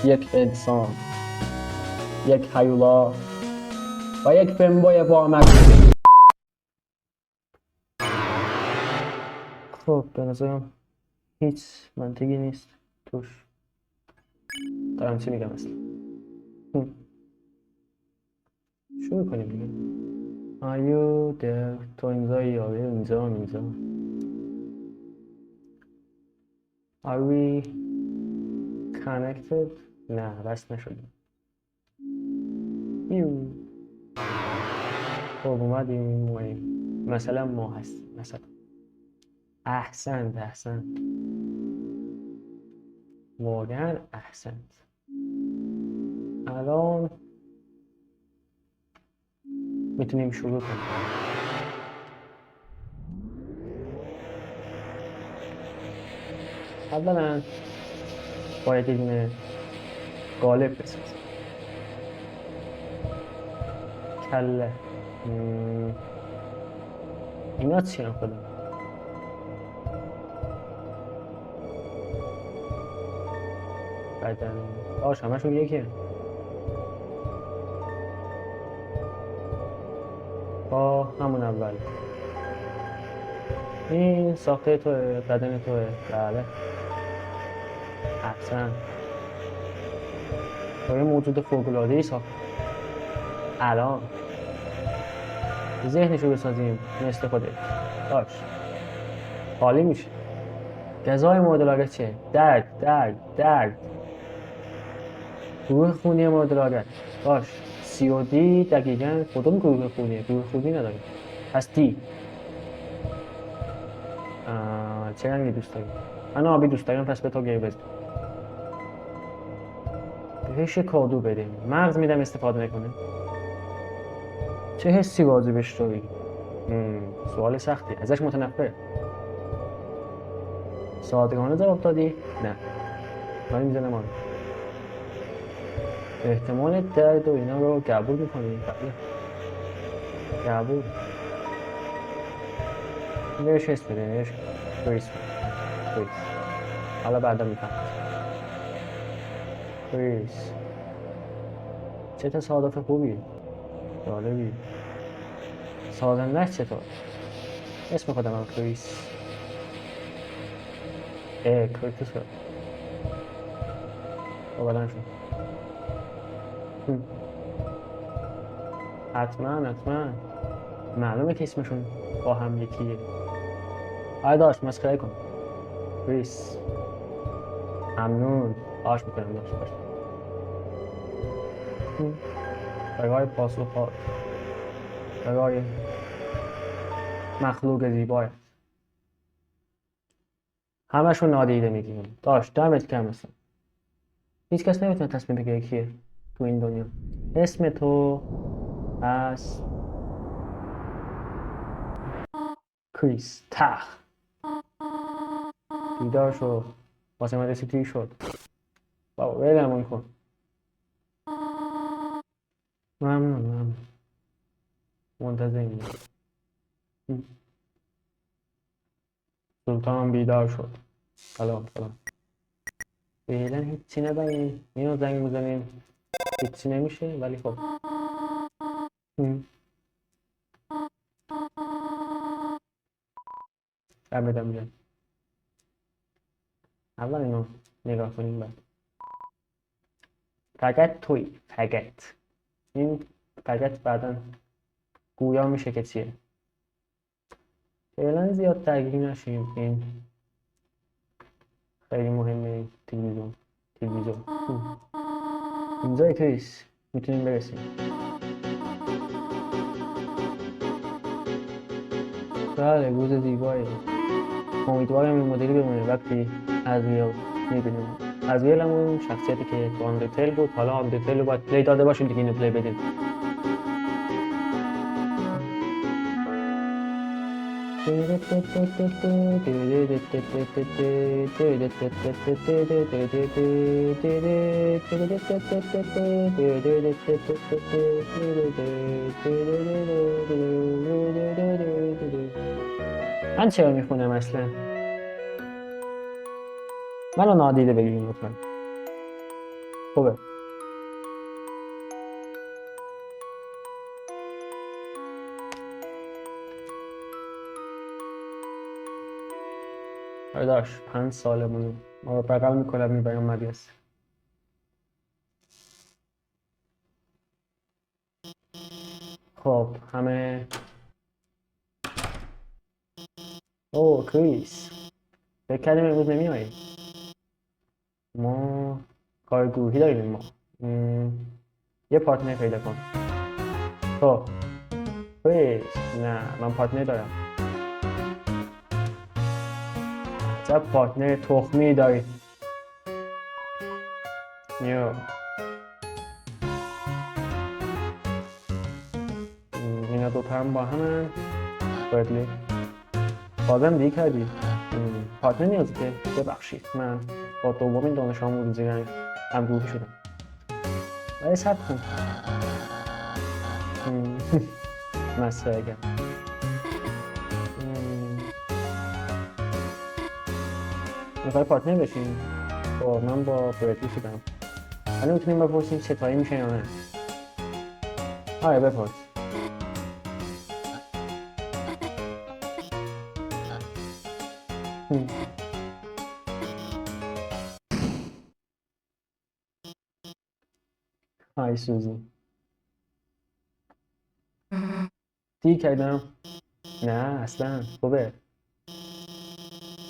یک انسان، یک هیولا و یک فنبوی با خب به نظرم هیچ منطقی نیست توش. دارم چی میگم اصلا. شروع کنیم دیگه. Are you there؟ تو اینجایی یا اینجا. Are we connected؟ نه بس نشدیم. خب اومدیم مثلا ما هستیم مثلا. احسنت واقعا احسنت. الان میتونیم شروع کنیم. اولا باید یه دونه قالب بسازیم. کله اینا چی هم خودم بدن همشون یکیه. با همون اول این ساخته توه، بدن توه. بله احسن. تو یه موجود فوق‌العاده‌ای ساخت. الان ذهنشو بسازیم مثل خودت. باش خالی میشه. غذای مورد علاقه چیه؟ درد. گروه خونی مورد علاقه. باش COD دقیقاً کدوم گروه خونیه؟ گروه خونی نداریم. پس دی. چه رنگی دوست داریم؟ من آبی دوست دارم، پس به تو قرمز. بهش کادو بدیم. مغز میدم استفاده نکنه. چه حسی واجبش داری؟ سوال سختی، ازش متنفر. صادقانه جواب دادی؟ نه. من میزنم آن. احتمال درد و اینا رو قبول میکنی؟ بله قبول. بهش حس بده. بهش کریس. حالا بعدا میفهم. کریس چه تصادف خوبی. جالبی. سازندش چطور؟ اسم خودم هم کریس. کریتوس رو بابادن شد. حتما معلومه که اسمشون با هم یکیه. آره داشت مسخره کن کریس. ممنون. آش میکنم داشت باش. برای پاسخات، برای مخلوق زیبایت همشون نادیده میگیریم. داشت دمت گرم. مثلا هیچ کس نمیتونه تصمیم بگیره کیه تو این دنیا. اسم تو از کریس تخ. بیدار شو. واسه من رسیدی شد. بابا ولمون کن. ممنون. منتظریم. سلطان بیدار شد. سلام. فعلا هیچی نبینیم. اینو زنگ میزنیم هیچی نمیشه، ولی خب بدم جان. اول اینو نگاه کنیم بعد. فقط توی این فقط بعدا گویا میشه که چیه. فعلا زیاد درگیر نشیم. این خیلی مهمه. تلویزیون اینجای کریس میتونیم برسیم. بله روز زیبایی. امیدوارم این مدلی بمونه وقتی از ریال میبینیم. از ریال همون شخصیتی که تو آندرتیل بود. حالا آندرتیل رو باید پلی داده باشیم دیگه اینو پلی بدیم. من چرا میخونم اصلا؟ منو نادیده بگیریم لطفا. خوبه. آره داشت 5 سالمونه ما رو بغل میکنم میبریم مدرسه. خب همه او کریس فکر کردیم امروز نمیایی. ما کار گروهی داریم ما. یه پارتنر پیدا کن. خب کریس نه من پارتنر دارم. چه پارتنر تخمی داری؟ نیو اینا دوتا هم با همن. بردلی بازم دیگه کردی پارتنر نیازی که ببخشید من با دومین دانش آموز زیرنگ هم گروهی شدم ولی سب کن مسئله اگر میخوای پارتنر بشین با من با بردلی شدم ولی میتونیم بپرسیم ستایی میشه یا نه. آره بپرس. های سوزی دیگه کردم نه اصلا خوبه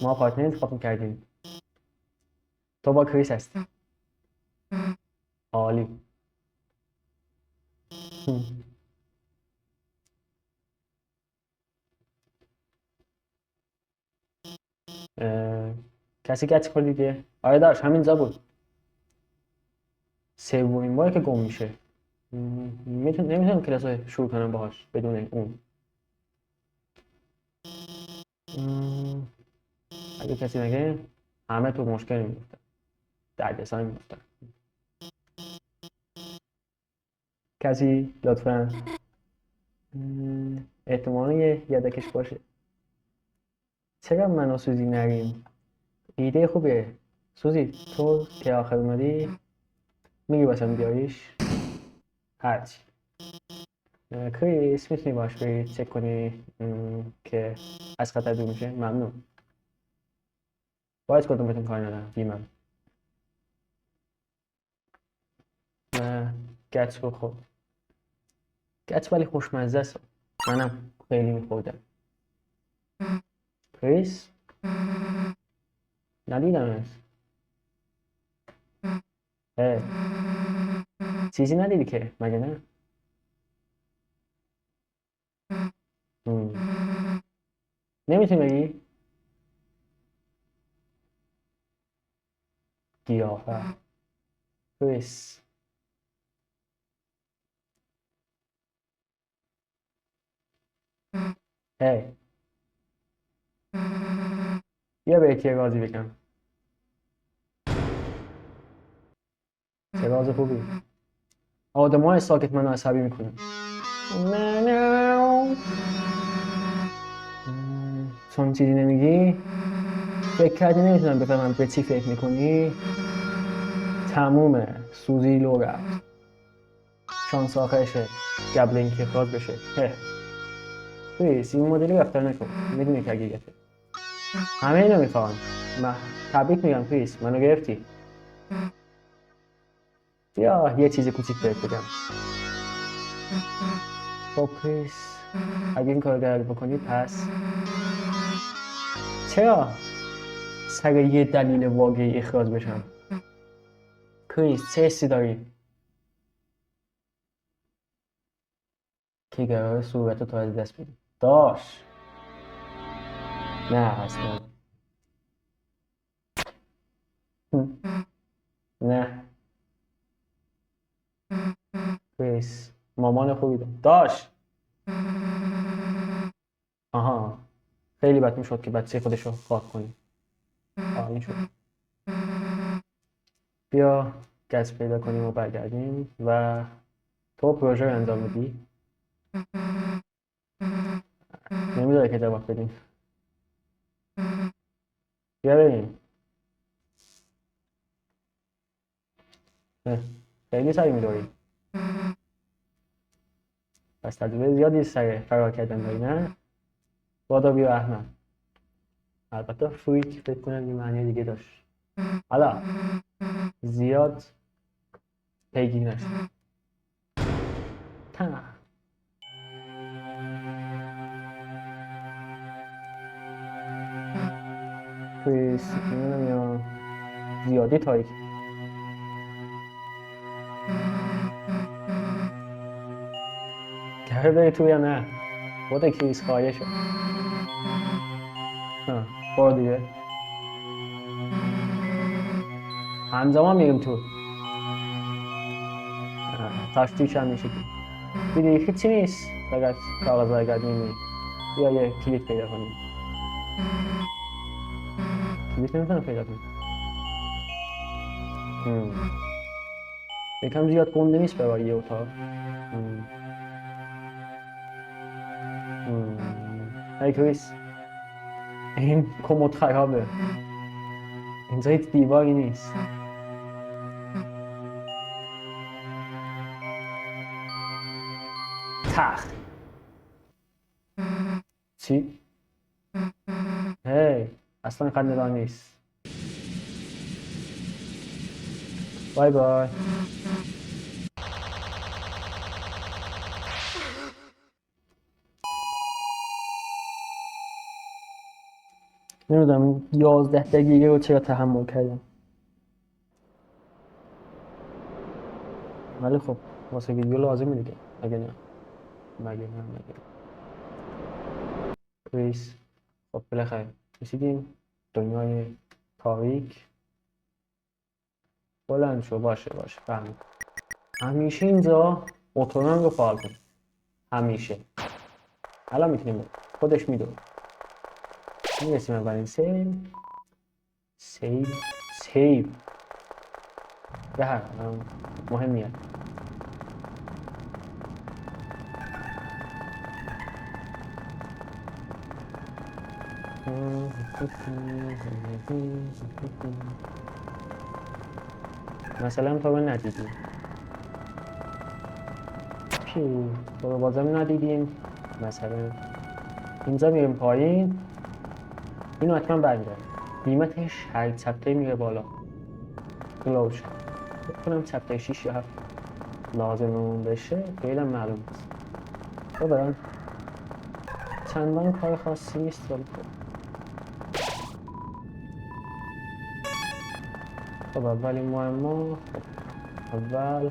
ما پارتنر انتخاب میکردیم تو با کریس هستی. عالی. کسی گچ خورد دیگه. آره داشت همینجا بود. سومین باره که گم میشه. نمیتونم کلاس رو شروع کنم باهاش بدون اون. اگه کسی نگه همه تو مشکل میفتن دردسر میفتن. کسی لطفا احتمالا یه یادکش باشه. چرا من و سوزی نریم؟ ایده خوبه. سوزی تو که آخر اومدی میگی باشم بیاریش هرچی. کریس میتونی باش بری چک کنی که از خطر دور میشه. ممنون. باید کدومتون کار ندارم بیمم. گچ بخور. گچ ولی خوشمزه است. منم خیلی میخوردم. کریس ندیدمش. چیزی ندیدی که مگه نه؟ نمیتونی بگی؟ قیافه کریس هی بیا به یکی رازی بکن. چه راز خوبی. آدمای ساکت منو عصبی میکنه. چون چیزی نمیگی فکر کردی نمیتونم بفهمم به چی فکر میکنی. تمومه سوزی لو رفت. شانس آخرشه قبل اینکه اخراج بشه. کریس این مدلی رفتار نکن میدونی که حقیقته. همه اینو میخوان. تبریک میگم کریس منو گرفتی. بیا یه چیز کوچیک بهت بگم. خب کریس اگه این کار رو بکنی پس چرا سر یه دلیل واقعی اخراج بشم؟ کریس چه حسی داری؟ که قرار صورت تو از دست بدی. داش نه اصلا نه کریس مامان خوبی داشت. آها خیلی بد میشد که بچه خودش رو خاک کنی. این شد. بیا گز پیدا کنیم و برگردیم و تو پروژه رو انجام میدی. نمیداره که جواب بدیم. بیا بریم. خیلی سریع میدوی. پس تجربه زیادی سر فرار کردن داری نه؟ بادا بیا احمد. البته فریک فکر کنم یه معنی دیگه داشت. حالا زیاد پیگیری نشد. تا کریس نمیدونم یا زیادی تاریک. گره بری تو یا نه؟ خود کریس خواهیه شد. برو دیگه. همزمان میریم تو. تشتیش هم میشه که دیدی هیچی نیست، فقط کاغذ برگردونی. بیا یه کلیت پیدا کنیم. کلیت نمیتونم پیدا کنیم. یکم زیاد گنده نیست برای یه اتاق. هی کریس، این کمد خرابه. اینجا هیچ دیواری نیست. تخت. چی؟ هی اصلا خنده‌دار نیست. بای بای. نمیدونم 11 دقیقه رو چرا تحمل کردم، ولی خب واسه ویدیو لازمه دیگه. مگه نه. کریس، خب بالاخره رسیدیم دنیای تاریک. بلند شو. باشه فهمید. همیشه اینجا اتومن رو فعال کن. همیشه. الان میتونیم خودش میدونه. میرسیم اولین سیو به هر مهمیت. مثلا تو رو ندیدیم. تو رو بازم ندیدیم. مثلا اینجا میریم پایین. اینو حتما برمیداریم. قیمتش هر چپتر میره بالا. کلوش فکر کنم چپتر 6 یا 7 لازممون بشه. خیلی معلوم است. تو برم چندان کار خاصی نیست ولی خب اولین معما. اول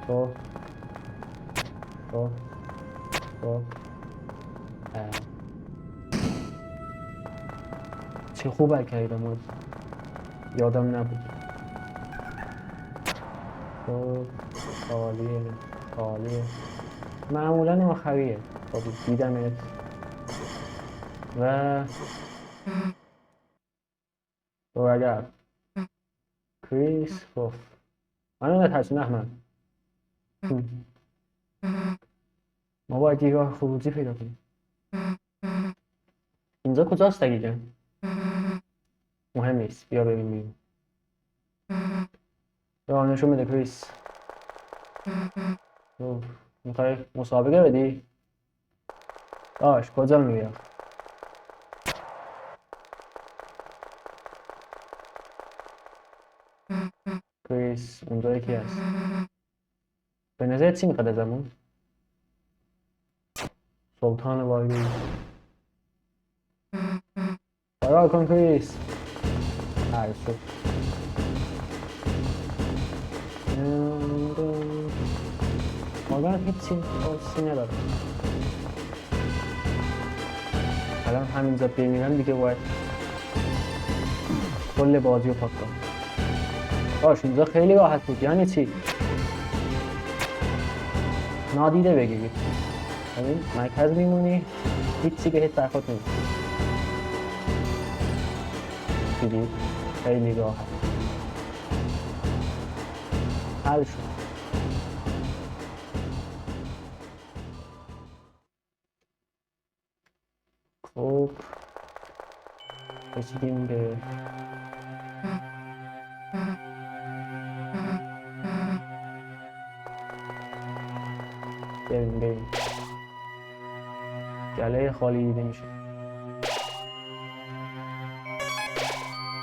تو چه خوب حل کردم، یادم نبود. تو خالیه معمولا آخریه. خب دیدمت و اگر کریس گفت من نترسون احمد، ما باید یه راه خروجی پیدا کنیم. اینجا کجاست دقیقا؟ مهم نیست، بیا ببینیم. راه نشون بده کریس. میخوای مسابقه بدی؟ کجا میبینم؟ کریس اونجا یکی هست. به نظر چی میخواد ازمون؟ سلطان واقعی. فرار کن کریس. شد. واقعا هیچی خاصی نداره. الان همینجا بمیرم دیگه باید کل بازی رو پاک کنم. اینجا خیلی راحت بود. یعنی چی؟ نادیده بگیرید. ببین مرکز میمونی، هیچی بهت برخورد نمیکنه. دیدید؟ خیلی راحت حل شد. خب رسیدیم به بریم گله خالی دیده میشه.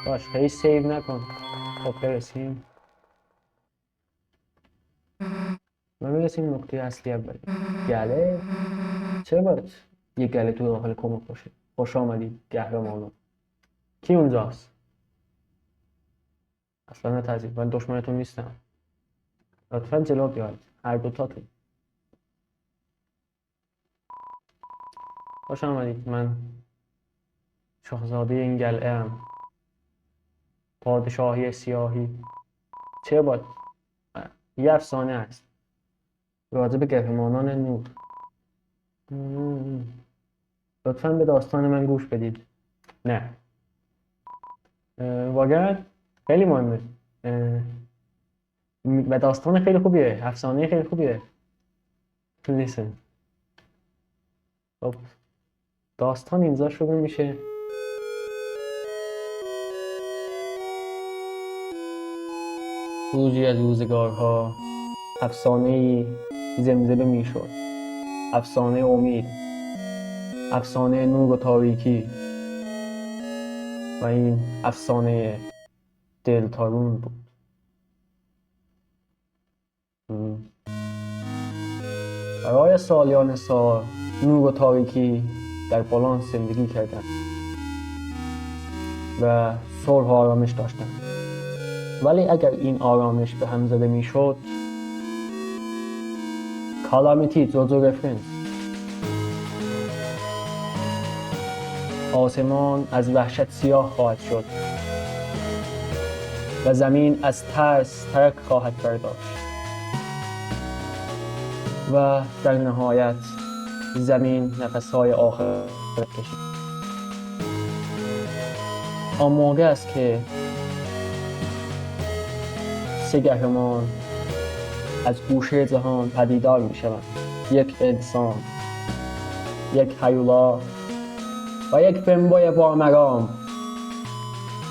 باش خیلی سیو نکن. خب برسیم. ما میرسیم نقطه اصلی اول. گله؟ چرا باید یه گله تو داخل کمد باشه؟ خوش آمدید قهرمانان. کی اونجاست؟ اصلا نترسید، من دشمنتون نیستم. لطفا جلو بیاید هر دوتاتون. خوش آمدید، من شاهزاده این قلعه ام. پادشاهی سیاهی. چه باید؟ یه افسانه است راجع به قهرمانان نور. لطفا به داستان من گوش بدید. نه واقعا خیلی مهمه و داستان خیلی خوبیه، افسانه خیلی خوبیه. listen. خب داستان اینجا شروع میشه. روزی از روزگارها افسانه‌ای زمزمه میشد. افسانه امید، افسانه نور و تاریکی، و این افسانه دلتارون بود. برای سالیان سال نور و تاریکی در بالانس زندگی کردند و صلح و آرامش داشتند. ولی اگر این آرامش به هم زده میشد، کالامیتی جزو رفرنس، آسمان از وحشت سیاه خواهد شد و زمین از ترس ترک خواهد برداشت و در نهایت زمین نفسهای آخر کشید. آن موقع است که سه قهرمان از گوشه جهان پدیدار می شوند. یک انسان، یک هیولا و یک فنبوی با مقام.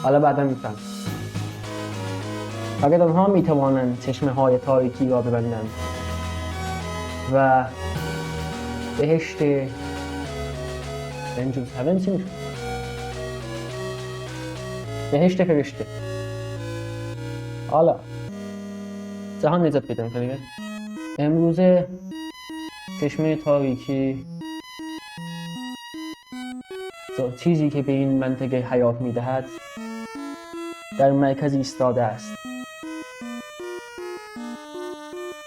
حالا بعدا میفهم. فقط آنها می توانند چشمه های تاریکی را ببندند و بهشت انجوز هون چی میشه؟ بهشت فرشته. حالا جهان نجات پیدا میکنه. امروزه چشمه تاریکی چیزی که به این منطقه حیات میدهد در مرکز ایستاده است،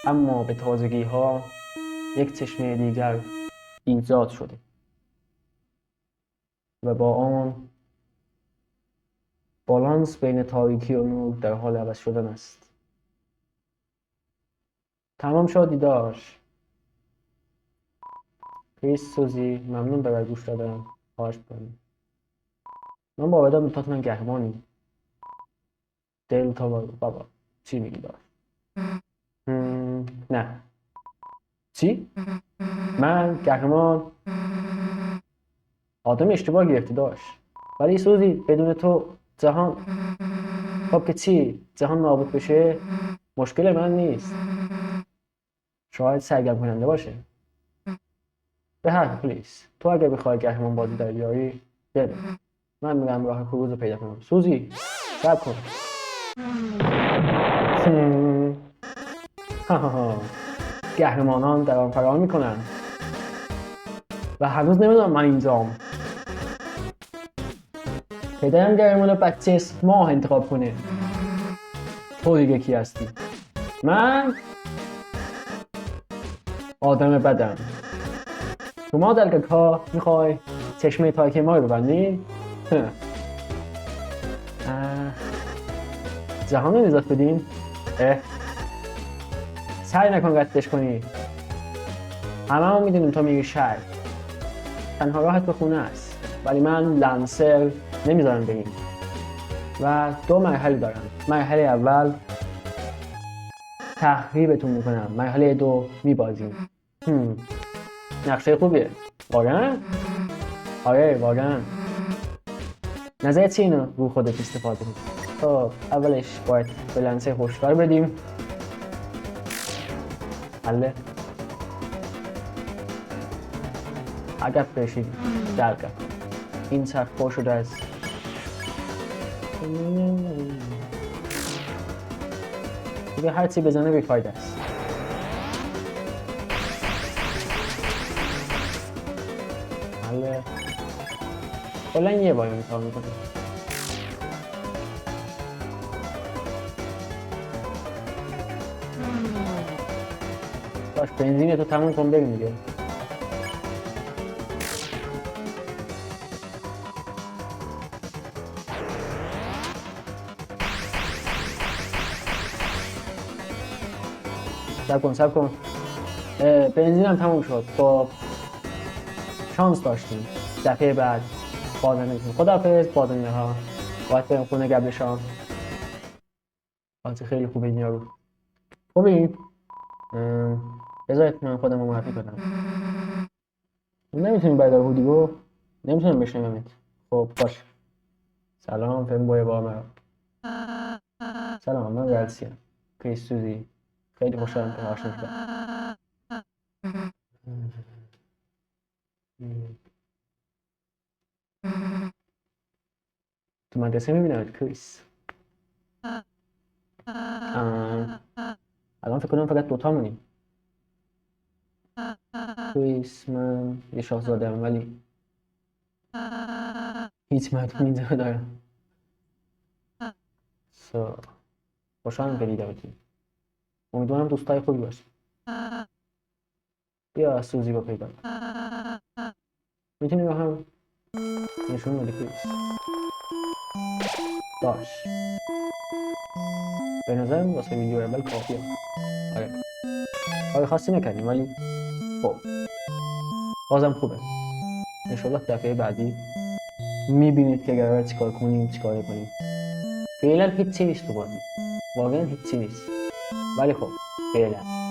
اما به تازگی ها یک چشمه دیگر ایجاد شده و با آن بالانس بین تاریکی و نور در حال عوض شدن است. تمام شد دیدارش. پیس سوزی ممنون برای گوش دادن. خواهش می‌کنم. من با ودا میتونم قهرمانی. دل تا بابا چی میگی دار؟ نه چی؟ من قهرمان آدم اشتباه گرفتی داشت. ولی سوزی بدون تو جهان، خب که چی؟ جهان نابود بشه مشکل من نیست. شاید سرگرم کننده باشه. به هر پلیس تو اگه بخوای قهرمان بازی در بیاری بده، من میرم راه خروج رو پیدا کنم. سوزی صبر کن. قهرمانان در آن فرار میکنن و هنوز نمیدونم من اینجام. پیدایم قهرمان بچه ماه انتخاب کنه. تو دیگه کی هستی؟ من آدم بدم. شما دلگک ها میخوای چشمه تاریکی ما رو ببندی؟ جهان رو نجات بدین؟ سعی نکن ردش کنی. همه ما میدونیم تو میگی شهر. تنها راحت به خونه است. ولی من لنسر نمیذارم بریم. و دو مرحله دارم. مرحله اول تخریبتون میکنم. مرحله دو میبازیم. نقشه خوبیه. واقعا؟ آره واقعا. نظرت چیه اینو رو خودت استفاده کنی؟ خب اولش باید به لنسر هشدار بدیم. حله. عقب کشید در کرد. این سخت پا شده است. دیگه هرچی بزنه بیفایده است. حالا کلا یه بار امتحان میکنه. باش بنزین تو تموم کن بریم دیگه. سب کن بنزینم تموم شد. خب شانس داشتیم دفعه بعد بازم نمیتونیم. خداحافظ بازنده ها. باید بریم خونه قبل شام. بازی خیلی خوبه این یارو. خوبی؟ بذارید من خودم رو معرفی کنم. نمیتونیم برای هودیگو نمیتونم بشنومت. خب باش. سلام فهم بای با مرا. سلام من ولسیم کریس سوزی. خیلی خوشحالم که آشنا شدم. تو مدرسه میبینمت کریس. الان فکر کنم فقط دوتا مونیم. کریس من یه شاهزاده ام ولی هیچ مدونی ندارم. خوشحالم که دیدمتون. امیدوارم دوستای خوبی باشی. بیا سوزی رو پیدا کن. میتونی با هم نشون بدی کریس؟ باش. به نظرم واسه ویدیو اول کافیه. آره کار خاصی نکردیم ولی خب بازم خوبه. انشالله دفعه بعدی میبینید که قراره چیکار کنیم چیکار کنیم. فعلا هیچی نیست تو بازی. واقعا هیچی نیست. ولی خب فعلا